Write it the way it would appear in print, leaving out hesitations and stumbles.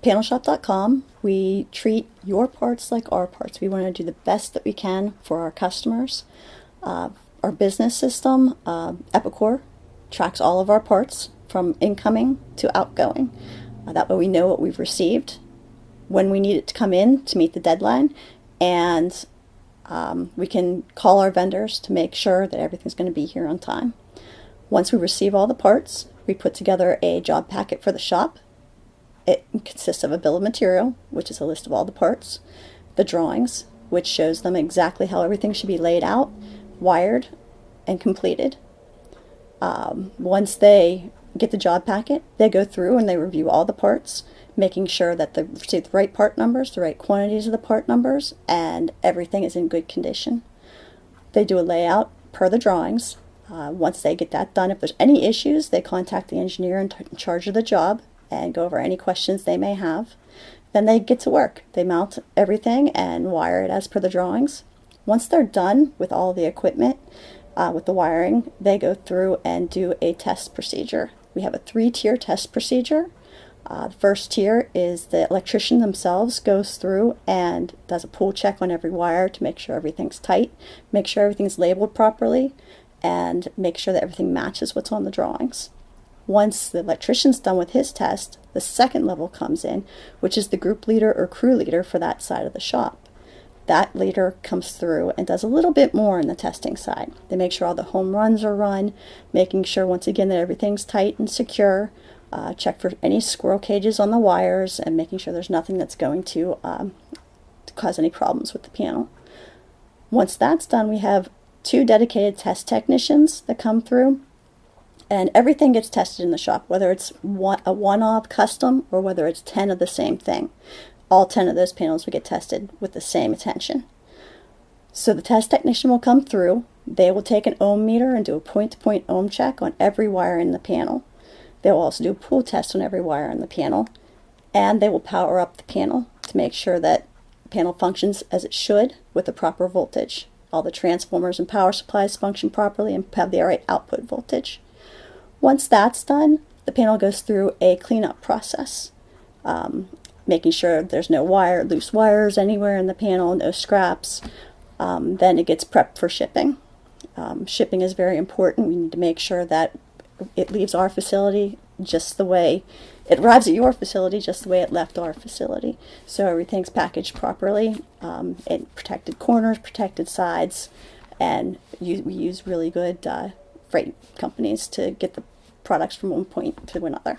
PanelShop.com, we treat your parts like our parts. We want to do the best that we can for our customers. Our business system, Epicor, tracks all of our parts from incoming to outgoing. That way we know what we've received, when we need it to come in to meet the deadline, and we can call our vendors to make sure that everything's going to be here on time. Once we receive all the parts, we put together a job packet for the shop. It consists of a bill of material, which is a list of all the parts, the drawings, which shows them exactly how everything should be laid out, wired, and completed. Once they get the job packet, they go through and they review all the parts, making sure that they receive the right part numbers, the right quantities of the part numbers, and everything is in good condition. They do a layout per the drawings. Once they get that done, if there's any issues, they contact the engineer in charge of the job and go over any questions they may have. Then they get to work. They mount everything and wire it as per the drawings. Once they're done with all the equipment, with the wiring, they go through and do a test procedure. We have a 3-tier test procedure. The first tier is the electrician themselves goes through and does a pull check on every wire to make sure everything's tight, make sure everything's labeled properly, and make sure that everything matches what's on the drawings. Once the electrician's done with his test, the second level comes in, which is the group leader or crew leader for that side of the shop. That leader comes through and does a little bit more on the testing side. They make sure all the home runs are run, making sure once again that everything's tight and secure, check for any squirrel cages on the wires, and making sure there's nothing that's going to cause any problems with the panel. Once that's done, we have 2 dedicated test technicians that come through, and everything gets tested in the shop, whether it's a one-off custom or whether it's 10 of the same thing. All 10 of those panels will get tested with the same attention. So the test technician will come through, they will take an ohm meter and do a point-to-point ohm check on every wire in the panel. They will also do a pull test on every wire in the panel, and they will power up the panel to make sure that the panel functions as it should with the proper voltage. All the transformers and power supplies function properly and have the right output voltage. Once that's done, the panel goes through a cleanup process, making sure there's no loose wires anywhere in the panel, no scraps. Then it gets prepped for shipping. Shipping is very important. We need to make sure that it leaves our facility just the way it arrives at your facility, just the way it left our facility. So everything's packaged properly, in protected corners, protected sides, and we use really good freight companies to get the products from one point to another.